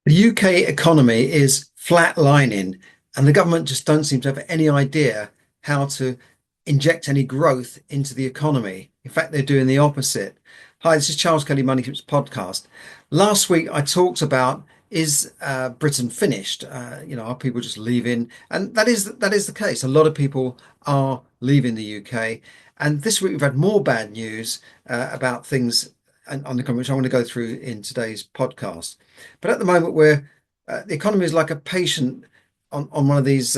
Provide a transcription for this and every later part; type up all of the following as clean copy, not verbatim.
The UK economy is flatlining, and the government just don't seem to have any idea how to inject any growth into the economy. In fact, they're doing the opposite. Hi, this is Charles Kelly, Money Tips podcast. Last week, I talked about is Britain finished? Are people just leaving? And that is the case. A lot of people are leaving the UK. And this week, we've had more bad news about things on the economy, which I want to go through in today's podcast. But at the moment, the economy is like a patient on one of these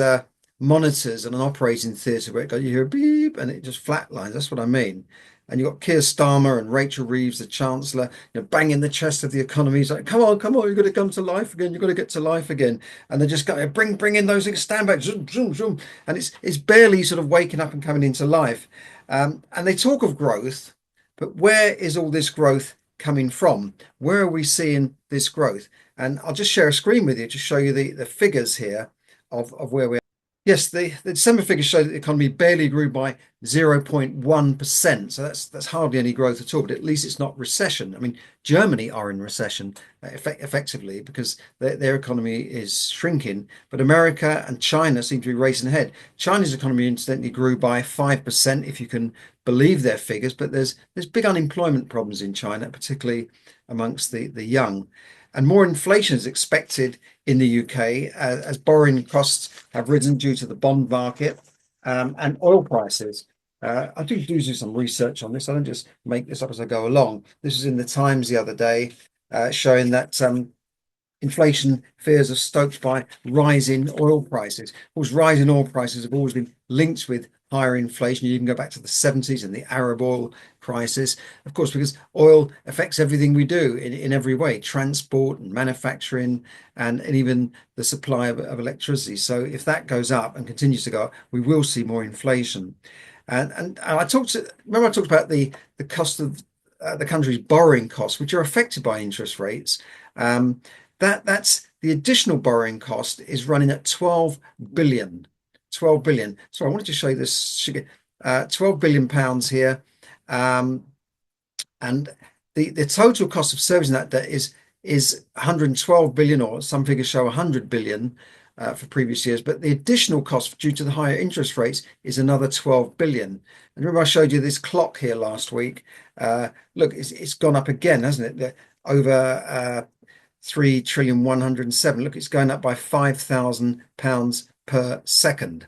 monitors in an operating theatre where you hear a beep and it just flatlines. That's what I mean. And you've got Keir Starmer and Rachel Reeves, the Chancellor, banging the chest of the economy. He's like, come on, you've got to come to life again. You've got to get to life again. And they're just going, bring in those stand back, zoom, zoom, zoom. And it's barely sort of waking up and coming into life. And they talk of growth, but where is all this growth coming from? Where are we seeing this growth? And I'll just share a screen with you to show you the figures here of where we are. Yes, the December figures show that the economy barely grew by 0.1%. So that's hardly any growth at all, but at least it's not recession. I mean, Germany are in recession effectively because their economy is shrinking, but America and China seem to be racing ahead. China's economy incidentally grew by 5%, if you can believe their figures, but there's big unemployment problems in China, particularly amongst the young. And more inflation is expected in the UK as borrowing costs have risen due to the bond market and oil prices. I do some research on this. I don't just make this up as I go along. This was in the Times the other day, showing that inflation fears are stoked by rising oil prices. Of course, rising oil prices have always been linked with higher inflation. You even go back to the 70s and the Arab oil crisis, of course, because oil affects everything we do in every way, transport and manufacturing and even the supply of electricity. So if that goes up and continues to go up, we will see more inflation. And I talked about the cost of the country's borrowing costs, which are affected by interest rates. That's the additional borrowing cost is running at 12 billion. 12 billion. So I wanted to show you this 12 billion pounds here. And the total cost of servicing that debt is 112 billion, or some figures show 100 billion for previous years. But the additional cost due to the higher interest rates is another 12 billion. And remember, I showed you this clock here last week. Look, it's gone up again, hasn't it? Over 3,107,000,000. Look, it's going up by £5,000 per second.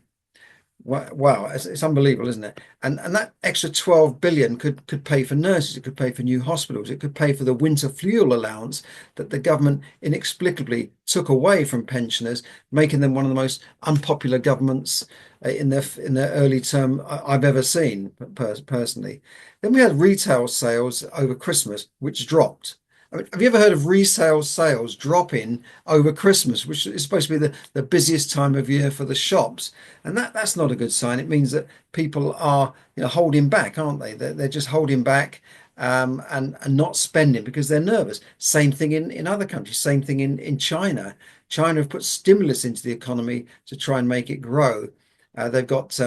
Wow, it's unbelievable, isn't it? And that extra 12 billion could pay for nurses, it could pay for new hospitals, it could pay for the winter fuel allowance that the government inexplicably took away from pensioners, making them one of the most unpopular governments in their early term I've ever seen personally. Then we had retail sales over Christmas, which dropped. I mean, have you ever heard of resale sales dropping over Christmas, which is supposed to be the busiest time of year for the shops? And that's not a good sign. It means that people are, holding back, aren't they? They're just holding back and not spending because they're nervous. Same thing in other countries. Same thing in China. China have put stimulus into the economy to try and make it grow. They've got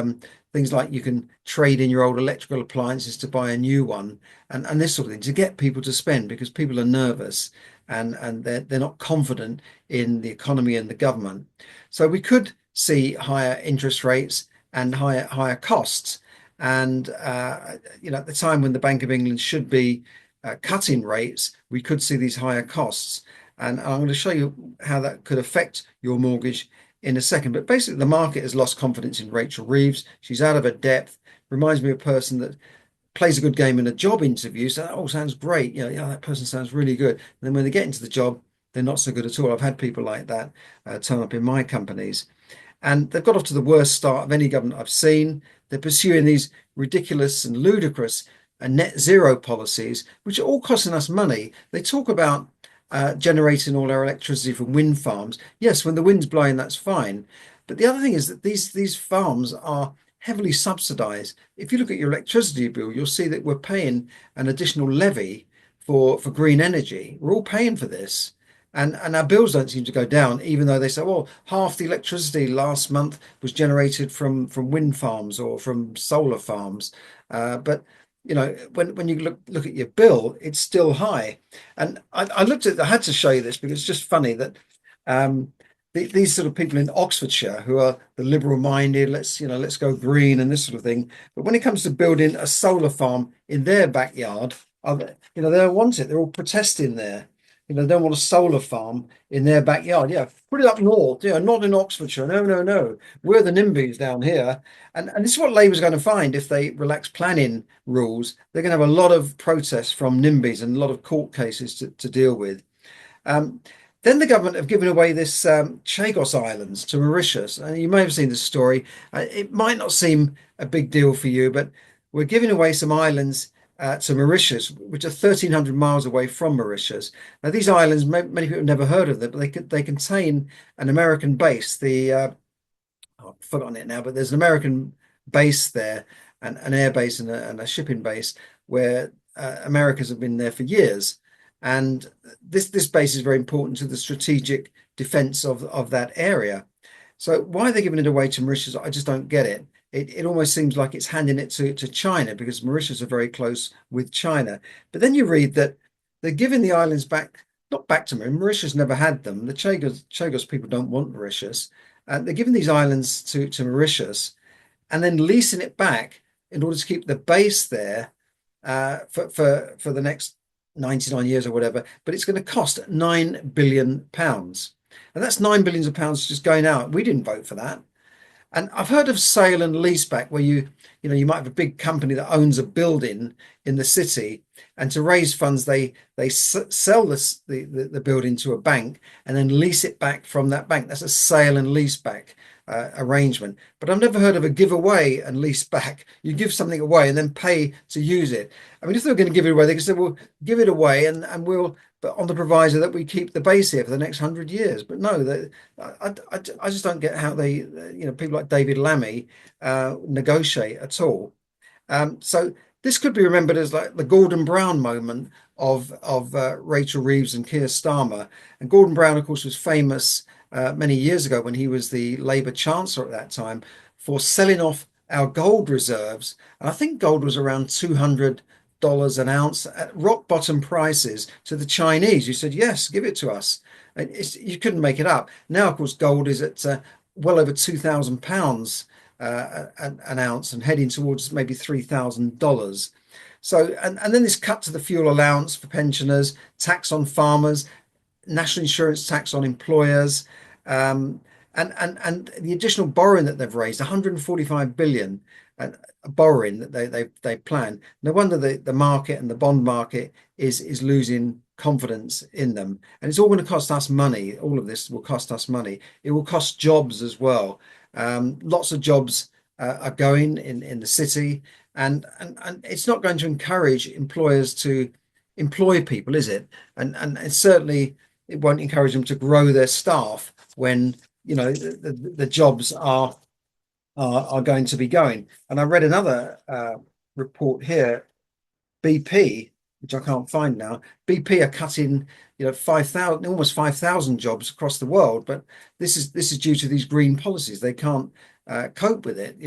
things like you can trade in your old electrical appliances to buy a new one and this sort of thing to get people to spend because people are nervous and they're not confident in the economy and the government. So we could see higher interest rates and higher costs. And at the time when the Bank of England should be cutting rates, we could see these higher costs. And I'm going to show you how that could affect your mortgage in a second. But basically, the market has lost confidence in Rachel Reeves. She's out of her depth. Reminds me of a person that plays a good game in a job interview. So, oh, sounds great. Yeah, that person sounds really good. And then when they get into the job, they're not so good at all. I've had people like that turn up in my companies. And they've got off to the worst start of any government I've seen. They're pursuing these ridiculous and ludicrous net zero policies, which are all costing us money. They talk about generating all our electricity from wind farms. Yes, when the wind's blowing, that's fine. But the other thing is that these farms are heavily subsidized. If you look at your electricity bill, you'll see that we're paying an additional levy for green energy. We're all paying for this. And our bills don't seem to go down, even though they say, well, half the electricity last month was generated from wind farms or from solar farms. But when you look at your bill, it's still high. And I had to show you this because it's just funny that Um, these sort of people in Oxfordshire who are the liberal minded, let's go green and this sort of thing. But when it comes to building a solar farm in their backyard, they don't want it. They're all protesting there. They don't want a solar farm in their backyard. Yeah, put it up north. Yeah, not in Oxfordshire. No, no, no. We're the NIMBYs down here. And this is what Labour's going to find if they relax planning rules. They're going to have a lot of protests from NIMBYs and a lot of court cases to deal with. Um, then the government have given away this Chagos Islands to Mauritius. And you may have seen this story. It might not seem a big deal for you, but we're giving away some islands to Mauritius, which are 1,300 miles away from Mauritius. Now, these islands, many people have never heard of them, but they contain an American base. I've forgotten it now, but there's an American base there, an air base and a shipping base where Americans have been there for years. And this base is very important to the strategic defense of that area. So why are they giving it away to Mauritius? I just don't get it. It almost seems like it's handing it to China because Mauritius are very close with China. But then you read that they're giving the islands back, not back to Mauritius. Mauritius never had them. The Chagos people don't want Mauritius. They're giving these islands to Mauritius and then leasing it back in order to keep the base there for the next 99 years or whatever. But it's going to cost £9 billion. And that's £9 billion just going out. We didn't vote for that. And I've heard of sale and leaseback where you might have a big company that owns a building in the city, and to raise funds they sell the building to a bank and then lease it back from that bank. That's a sale and leaseback arrangement. But I've never heard of a give away and lease back. You give something away and then pay to use it. I mean, if they were going to give it away, they could say, "Well, give it away and we'll." But on the proviso that we keep the base here for the next 100 years. But no, I just don't get how people like David Lammy negotiate at all. So this could be remembered as like the Gordon Brown moment of Rachel Reeves and Keir Starmer. And Gordon Brown, of course, was famous many years ago when he was the Labour Chancellor at that time for selling off our gold reserves. And I think gold was around $200 an ounce at rock bottom prices to the Chinese. You said, yes, give it to us. And you couldn't make it up. Now, of course, gold is at well over £2,000 an ounce and heading towards maybe $3,000. So, and then this cut to the fuel allowance for pensioners, tax on farmers, national insurance tax on employers, and the additional borrowing that they've raised, 145 billion borrowing that they plan. No wonder the market and the bond market is losing confidence in them, and it's all going to cost us money. All of this will cost us money. It will cost jobs as well. Lots of jobs are going in the city, and it's not going to encourage employers to employ people, is it? And certainly it won't encourage them to grow their staff when the jobs are going to be going. And I read another report here, BP, which I can't find now. BP are cutting 5,000, almost 5,000 jobs across the world, but this is due to these green policies. They can't cope with it.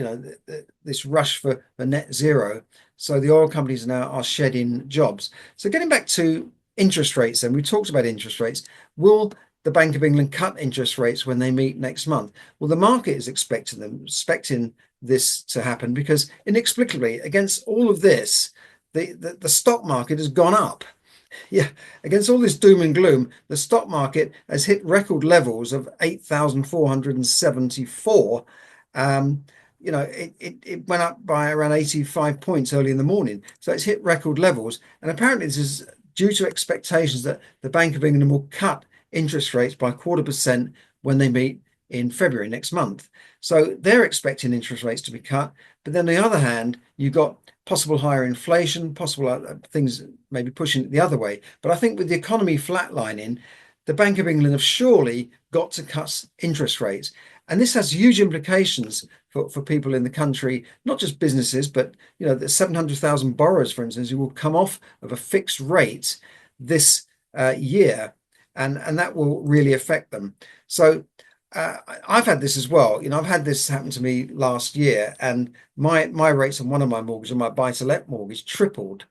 This rush for net zero. So the oil companies now are shedding jobs. So getting back to interest rates, and we talked about interest rates. Will the Bank of England cut interest rates when they meet next month? Well, the market is expecting this to happen because inexplicably, against all of this, the stock market has gone up. Yeah, against all this doom and gloom, the stock market has hit record levels of 8,474. It went up by around 85 points early in the morning. So it's hit record levels. And apparently this is due to expectations that the Bank of England will cut interest rates by 0.25% when they meet in February next month. So they're expecting interest rates to be cut. But then on the other hand, you've got possible higher inflation, possible things maybe pushing it the other way. But I think with the economy flatlining, the Bank of England have surely got to cut interest rates. And this has huge implications for people in the country, not just businesses, but the 700,000 borrowers, for instance, who will come off of a fixed rate this year, and that will really affect them. So I've had this as well. I've had this happen to me last year, and my rates on one of my mortgages, on my buy-to-let mortgage, tripled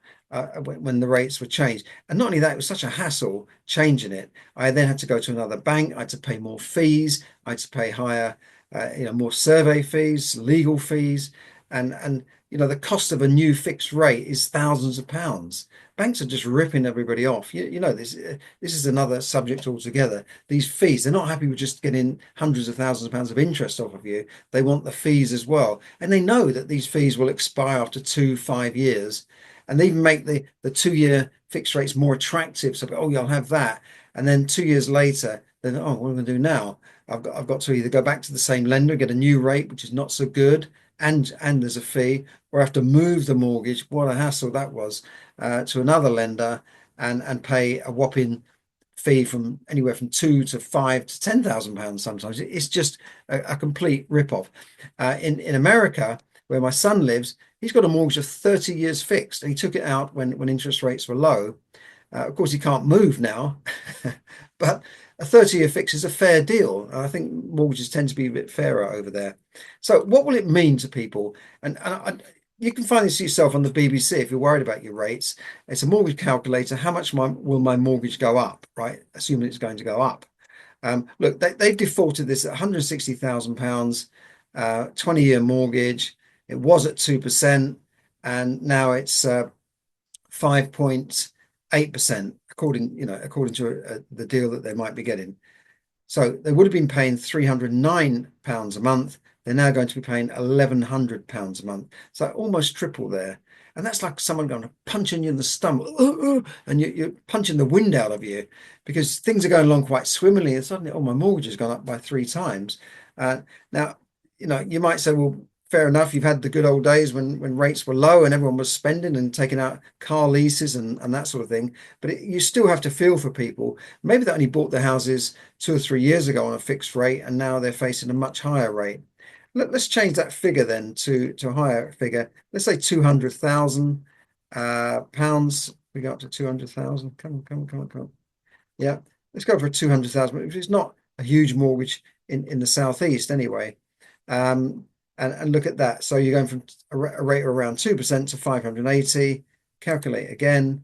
when the rates were changed. And not only that, it was such a hassle changing it. I then had to go to another bank. I had to pay more fees. I had to pay higher, more survey fees, legal fees, and the cost of a new fixed rate is thousands of pounds. Banks are just ripping everybody off. This is another subject altogether. These fees, they're not happy with just getting hundreds of thousands of pounds of interest off of you. They want the fees as well. And they know that these fees will expire after 5 years. And they even make the 2 year fixed rates more attractive. So, oh, you'll have that. And then 2 years later, then, oh, what am I going to do now? I've got to either go back to the same lender, get a new rate, which is not so good, and there's a fee, or I have to move the mortgage. What a hassle that was, to another lender and pay a whopping fee from anywhere from two to five to £10,000 sometimes. It's just a complete rip-off. In America, where my son lives, he's got a mortgage of 30 years fixed, and he took it out when interest rates were low. Of course, he can't move now, but a 30-year fix is a fair deal. I think mortgages tend to be a bit fairer over there. So what will it mean to people? And you can find this yourself on the BBC if you're worried about your rates. It's a mortgage calculator. How much will my mortgage go up, right? Assuming it's going to go up. Look, they've defaulted this at £160,000, 20-year mortgage. It was at 2%, and now it's 5.8%, according to the deal that they might be getting. So they would have been paying £309 a month. They're now going to be paying £1,100 a month. So almost triple there. And that's like someone going to punching you in the stomach, and you're punching the wind out of you because things are going along quite swimmingly. And suddenly, oh, my mortgage has gone up by 3 times. Now, you might say, well, fair enough. You've had the good old days when rates were low and everyone was spending and taking out car leases and that sort of thing. But you still have to feel for people. Maybe they only bought their houses 2 or 3 years ago on a fixed rate, and now they're facing a much higher rate. Let's change that figure then to a higher figure. Let's say £200,000. We go up to 200,000. Come on. Yeah, let's go for 200,000, which is not a huge mortgage in the southeast anyway. And look at that. So you're going from a rate of around 2% to 580. Calculate again.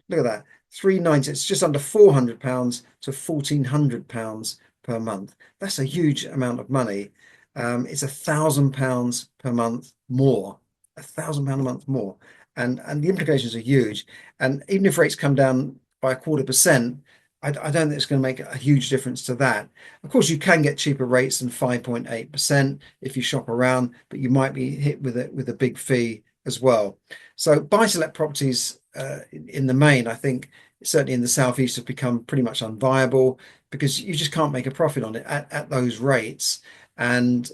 Look at that. 390. It's just under £400 to £1,400 per month. That's a huge amount of money. It's £1,000 per month more. £1,000 a month more. And the implications are huge. And even if rates come down by 0.25%, I don't think it's going to make a huge difference to that. Of course, you can get cheaper rates than 5.8% if you shop around, but you might be hit with a big fee as well. So buy-to-let properties in the main, I think, certainly in the southeast, have become pretty much unviable because you just can't make a profit on it at those rates. And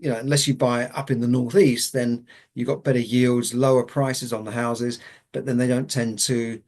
unless you buy up in the northeast, then you've got better yields, lower prices on the houses, but then they don't tend to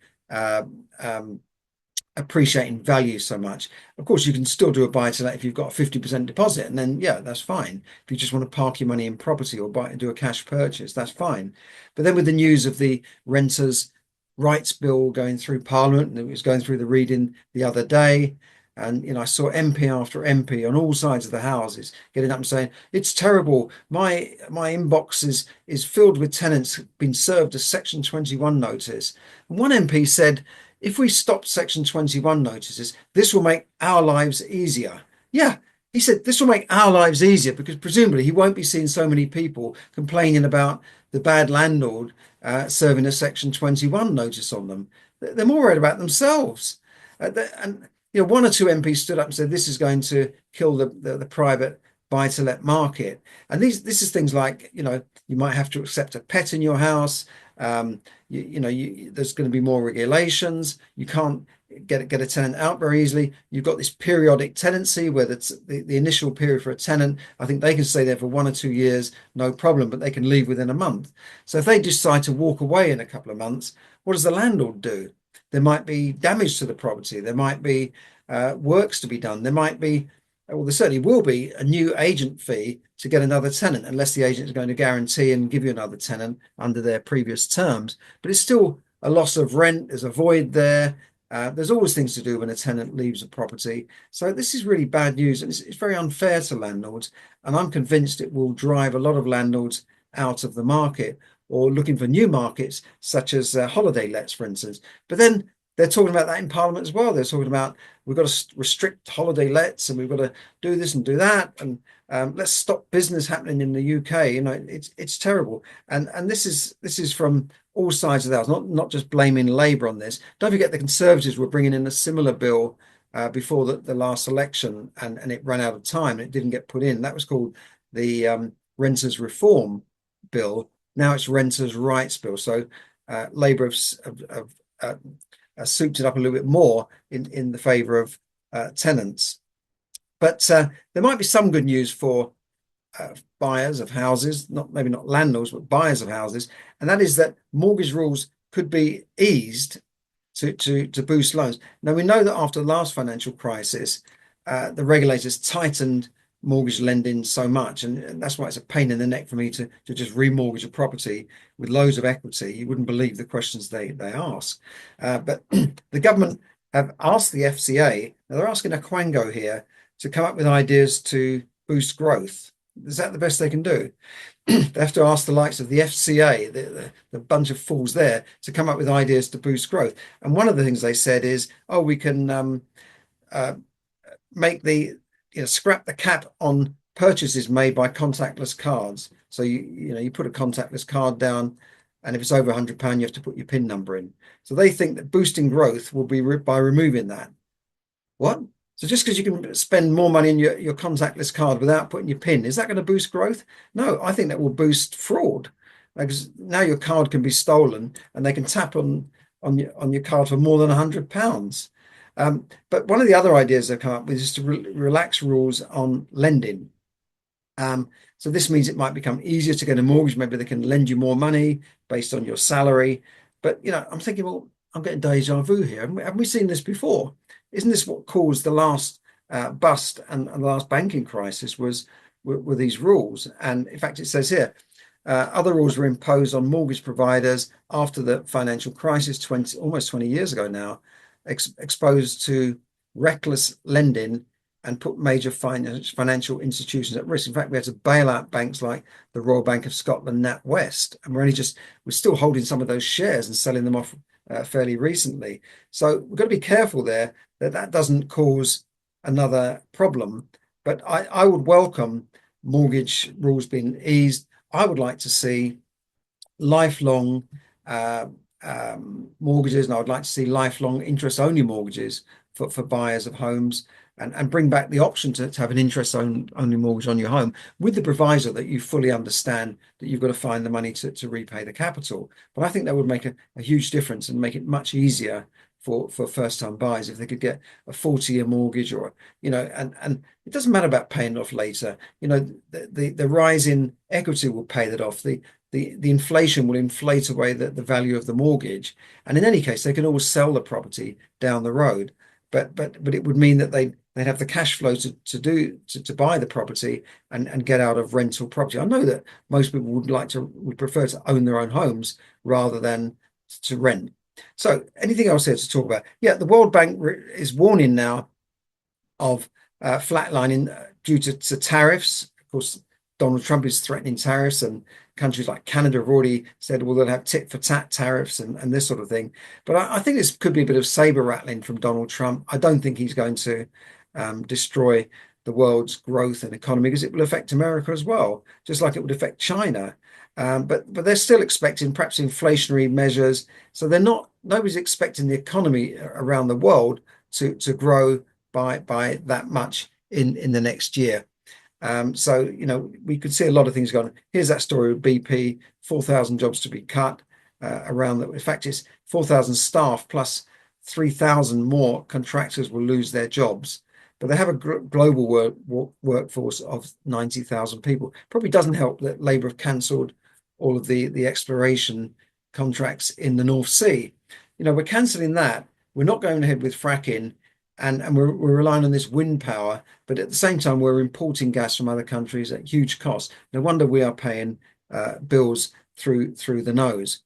appreciate in value so much. Of course, you can still do a buy to let if you've got a 50% deposit, and then yeah, that's fine. If you just want to park your money in property or do a cash purchase, that's fine. But then with the news of the renters' rights bill going through Parliament, and it was going through the reading the other day, and I saw MP after MP on all sides of the houses getting up and saying it's terrible. My inbox is filled with tenants being served a Section 21 notice. And one MP said, if we stop Section 21 notices, this will make our lives easier. Yeah, he said this will make our lives easier because presumably he won't be seeing so many people complaining about the bad landlord serving a Section 21 notice on them. They're more worried about themselves. And one or two MPs stood up and said this is going to kill the private buy-to-let market. And this is things like, you might have to accept a pet in your house. There's going to be more regulations. You can't get a tenant out very easily. You've got this periodic tenancy where the initial period for a tenant, I think they can stay there for 1 or 2 years, no problem, but they can leave within a month. So if they decide to walk away in a couple of months, what does the landlord do? There might be damage to the property. There might be works to be done. There might be, well, there certainly will be a new agent fee to get another tenant, unless the agent is going to guarantee and give you another tenant under their previous terms. But it's still a loss of rent. There's a void there. There's always things to do when a tenant leaves a property. So this is really bad news, and it's very unfair to landlords. And I'm convinced it will drive a lot of landlords out of the market. or looking for new markets, such as holiday lets, for instance. But then they're talking about that in Parliament as well. They're talking about we've got to restrict holiday lets and we've got to do this and do that, and let's stop business happening in the UK. It's terrible, and this is from all sides of the house, not just blaming Labour on this. Don't forget the Conservatives were bringing in a similar bill before the last election, and it ran out of time and it didn't get put in. That was called the Renters Reform Bill. Now it's Renters Rights Bill. So Labour have souped it up a little bit more in the favour of tenants. But there might be some good news for buyers of houses, maybe not landlords, but buyers of houses, and that is that mortgage rules could be eased to boost loans. Now, we know that after the last financial crisis, the regulators tightened mortgage lending so much, and that's why it's a pain in the neck for me to just remortgage a property with loads of equity. You wouldn't believe the questions they ask. But the government have asked the FCA, now they're asking a Quango here, to come up with ideas to boost growth. Is that the best they can do? They have to ask the likes of the FCA, the bunch of fools there, to come up with ideas to boost growth. And one of the things they said is, oh, we can make scrap the cap on purchases made by contactless cards. So you put a contactless card down, and if it's over £100, you have to put your PIN number in. So they think that boosting growth will be by removing that. What? So just because you can spend more money in your contactless card without putting your PIN, is that going to boost growth? No, I think that will boost fraud, because now your card can be stolen and they can tap on your card for more than £100. But one of the other ideas they've come up with is to relax rules on lending. So this means it might become easier to get a mortgage. Maybe they can lend you more money based on your salary. But I'm thinking, well, I'm getting deja vu here. Haven't we seen this before? Isn't this what caused the last bust and the last banking crisis were these rules? And in fact, it says here, other rules were imposed on mortgage providers after the financial crisis almost 20 years ago now, exposed to reckless lending and put major financial institutions at risk. In fact, we had to bail out banks like the Royal Bank of Scotland, NatWest, and we're still holding some of those shares and selling them off fairly recently. So we've got to be careful there that doesn't cause another problem. But I would welcome mortgage rules being eased. I would like to see lifelong mortgages, and I would like to see lifelong interest-only mortgages for buyers of homes, and bring back the option to have an interest-only mortgage on your home, with the proviso that you fully understand that you've got to find the money to repay the capital. But I think that would make a huge difference and make it much easier for first-time buyers if they could get a 40-year mortgage, or and it doesn't matter about paying it off later. The rise in equity will pay that off. The inflation will inflate away the value of the mortgage, and in any case, they can always sell the property down the road. But it would mean that they'd have the cash flow to buy the property and get out of rental property. I know that most people would prefer to own their own homes rather than to rent. So anything else here to talk about? Yeah, the World Bank is warning now of flatlining due to tariffs. Of course, Donald Trump is threatening tariffs, and countries like Canada have already said, well, they'll have tit for tat tariffs and this sort of thing. But I think this could be a bit of saber rattling from Donald Trump. I don't think he's going to destroy the world's growth and economy, because it will affect America as well, just like it would affect China. But they're still expecting perhaps inflationary measures. So nobody's expecting the economy around the world to grow by that much in the next year. So we could see a lot of things going on. Here's that story with BP, 4,000 jobs to be cut around that. In fact, it's 4,000 staff plus 3,000 more contractors will lose their jobs. But they have a global workforce of 90,000 people. Probably doesn't help that Labour have cancelled all of the exploration contracts in the North Sea. We're cancelling that. We're not going ahead with fracking. And we're relying on this wind power, but at the same time, we're importing gas from other countries at huge cost. No wonder we are paying bills through the nose.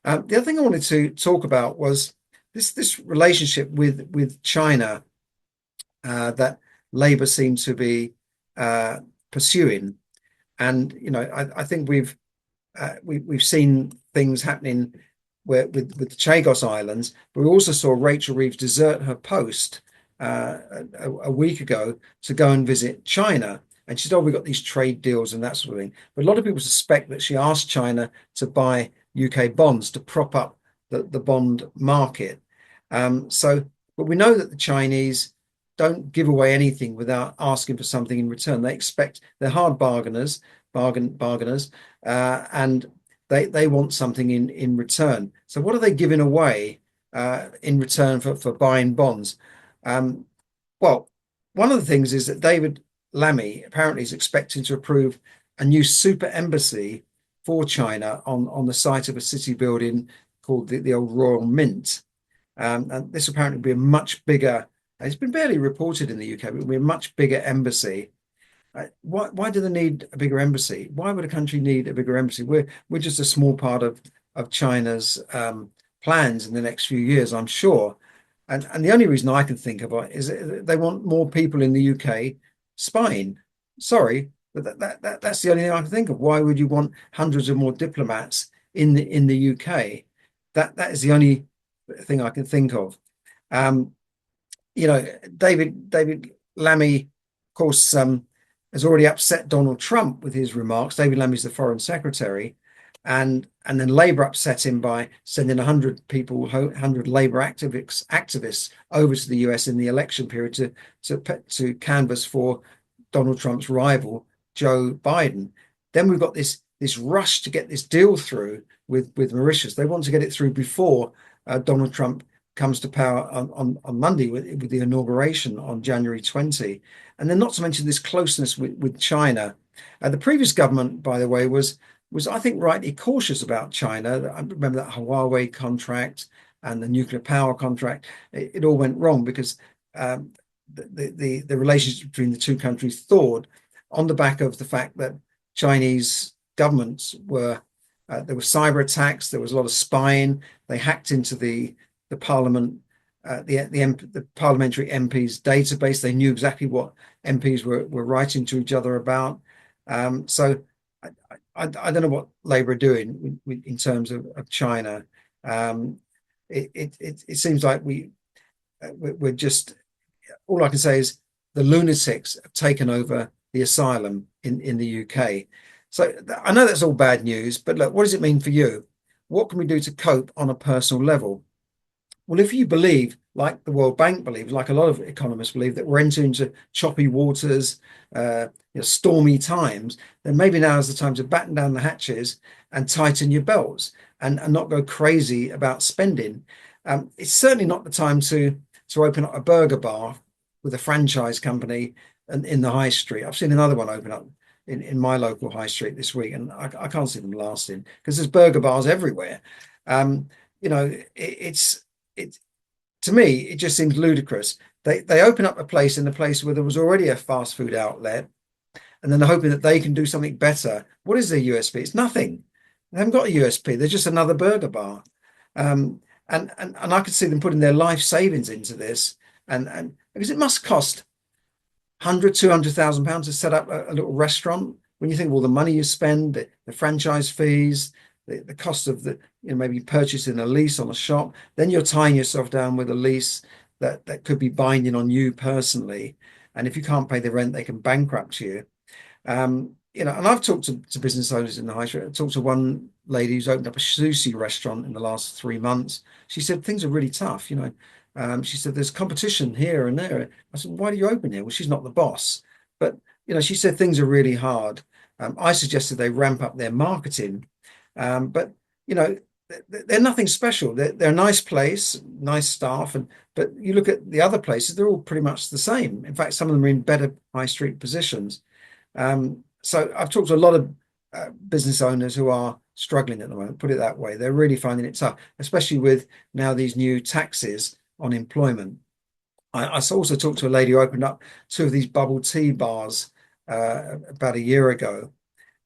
The other thing I wanted to talk about was this relationship with China that Labour seems to be pursuing. And I think we've we've seen things happening with the Chagos Islands, but we also saw Rachel Reeves desert her post a week ago to go and visit China. And she said, "Oh, we got these trade deals and that sort of thing." But a lot of people suspect that she asked China to buy UK bonds to prop up the bond market. But we know that the Chinese don't give away anything without asking for something in return. They expect they're hard bargainers, and they want something in return. So what are they giving away in return for buying bonds? Um, well, one of the things is that David Lammy apparently is expecting to approve a new super embassy for China on the site of a city building called the old Royal Mint. And this apparently will be a much bigger, it's been barely reported in the UK, but it'll be a much bigger embassy. Why do they need a bigger embassy? Why would a country need a bigger embassy? We're just a small part of China's plans in the next few years, I'm sure. And the only reason I can think of it is that they want more people in the UK spying. Sorry, but that's the only thing I can think of. Why would you want hundreds of more diplomats in the UK? That is the only thing I can think of. Um, David Lammy, of course, has already upset Donald Trump with his remarks. David Lammy is the foreign secretary, and then Labour upset him by sending 100 people, 100 Labour activists over to the US in the election period to canvass for Donald Trump's rival, Joe Biden. Then we've got this rush to get this deal through with Mauritius. They want to get it through before Donald Trump comes to power on Monday with the inauguration on January 20. And then not to mention this closeness with China. The previous government, by the way, was I think rightly cautious about China. I remember that Huawei contract and the nuclear power contract. It all went wrong because the relationship between the two countries thawed on the back of the fact that Chinese governments were there were cyber attacks, there was a lot of spying. They hacked into the parliament, the parliamentary MPs database. They knew exactly what MPs were writing to each other about. So I don't know what Labour are doing in terms of China. It seems like we're just, all I can say is the lunatics have taken over the asylum in the UK. So I know that's all bad news, but look, what does it mean for you? What can we do to cope on a personal level? Well, if you believe, like the World Bank believes, like a lot of economists believe, that we're entering into choppy waters, stormy times, then maybe now is the time to batten down the hatches and tighten your belts and not go crazy about spending. It's certainly not the time to open up a burger bar with a franchise company in the high street. I've seen another one open up in my local high street this week, and I can't see them lasting because there's burger bars everywhere. It to me, it just seems ludicrous. They open up a place in a place where there was already a fast food outlet, and then they're hoping that they can do something better. What is their USP? It's nothing. They haven't got a USP. They're just another burger bar. And I could see them putting their life savings into this, and because it must cost 100, 200,000 pounds to set up a little restaurant. When you think of all the money you spend, the franchise fees, the cost of maybe purchasing a lease on a shop, then you're tying yourself down with a lease that could be binding on you personally. And if you can't pay the rent, they can bankrupt you. And I've talked to business owners in the high street. I talked to one lady who's opened up a sushi restaurant in the last 3 months. She said things are really tough. She said there's competition here and there. I said, why do you open here? Well, she's not the boss, but she said things are really hard. I suggested they ramp up their marketing, but they're nothing special. They're a nice place, nice staff, but you look at the other places, they're all pretty much the same. In fact, some of them are in better high street positions. So I've talked to a lot of business owners who are struggling at the moment, put it that way. They're really finding it tough, especially with now these new taxes on employment. I also talked to a lady who opened up two of these bubble tea bars about a year ago,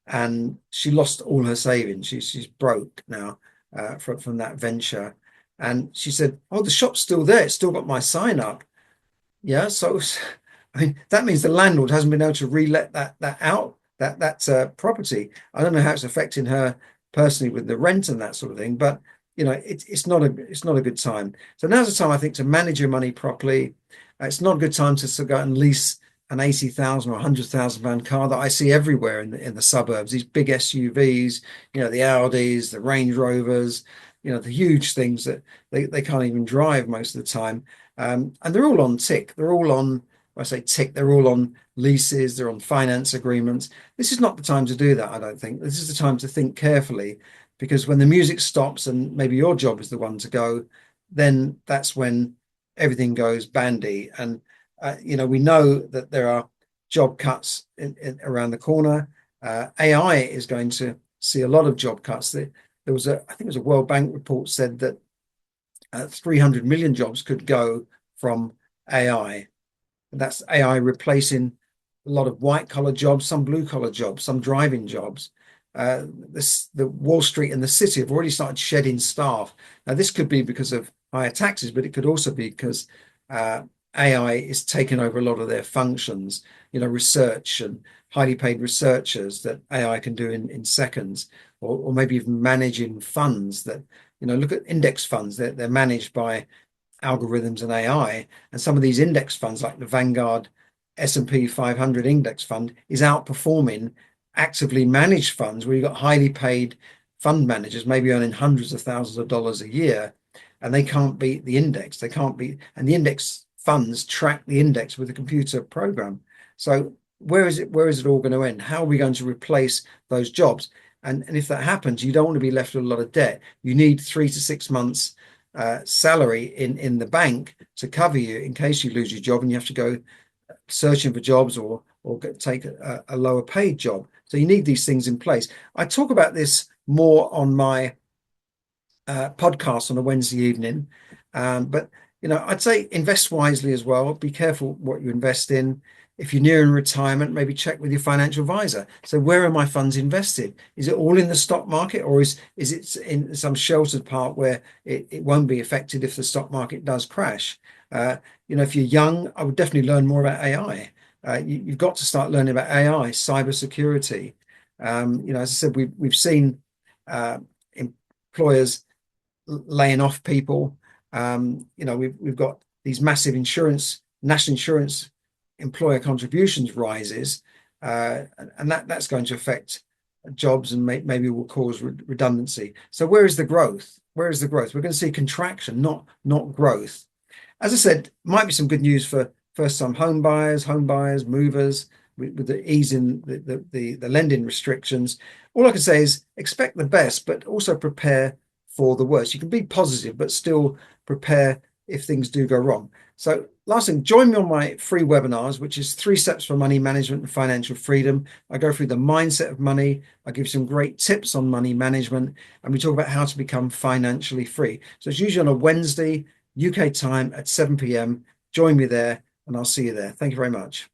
and she lost all her savings. She's broke now from that venture. And she said, "Oh, the shop's still there. It's still got my sign up." Yeah, so I mean that means the landlord hasn't been able to re-let that property. I don't know how it's affecting her personally with the rent and that sort of thing. But it's not a good time. So now's the time, I think, to manage your money properly. It's not a good time to sort of go and lease an 80,000 or 100,000 pound car that I see everywhere in the suburbs. These big SUVs, the Audis, the Range Rovers, the huge things that they can't even drive most of the time. And they're all on tick. They're all on, when I say tick, they're all on leases, they're on finance agreements. This is not the time to do that, I don't think. This is the time to think carefully, because when the music stops and maybe your job is the one to go, then that's when everything goes bandy. And we know that there are job cuts around the corner. AI is going to see a lot of job cuts. There was I think it was a World Bank report said that 300 million jobs could go from AI. And that's AI replacing a lot of white collar jobs, some blue collar jobs, some driving jobs. The Wall Street and the city have already started shedding staff. Now, this could be because of higher taxes, but it could also be because AI is taking over a lot of their functions, research and highly paid researchers that AI can do in seconds, or maybe even managing funds that, look at index funds. They're managed by algorithms and AI. And some of these index funds, like the Vanguard S&P 500 index fund, is outperforming actively managed funds where you've got highly paid fund managers, maybe earning hundreds of thousands of dollars a year, and they can't beat the index. They can't beat, and the index funds track the index with a computer program. So where is it all going to end? How are we going to replace those jobs? And if that happens, you don't want to be left with a lot of debt. You need 3 to 6 months salary in the bank to cover you in case you lose your job and you have to go searching for jobs or take a lower paid job. So you need these things in place. I talk about this more on my podcast on a Wednesday evening, but I'd say invest wisely as well. Be careful what you invest in. If you're nearing retirement, maybe check with your financial advisor. So where are my funds invested? Is it all in the stock market, or is it in some sheltered part where it won't be affected if the stock market does crash? If you're young, I would definitely learn more about AI. You've got to start learning about AI, cybersecurity. As I said, we've seen employers laying off people. We've got these massive national insurance employer contributions rises, and that's going to affect jobs and maybe will cause redundancy. So where is the growth? Where is the growth? We're going to see contraction, not growth. As I said, might be some good news for first-time home buyers, movers, with the easing the lending restrictions. All I can say is expect the best, but also prepare for the worst. You can be positive, but still prepare if things do go wrong. So last thing, join me on my free webinars, which is 3 steps for money management and financial freedom. I go through the mindset of money. I give some great tips on money management, and we talk about how to become financially free. So it's usually on a Wednesday, UK time at 7 p.m. Join me there, and I'll see you there. Thank you very much.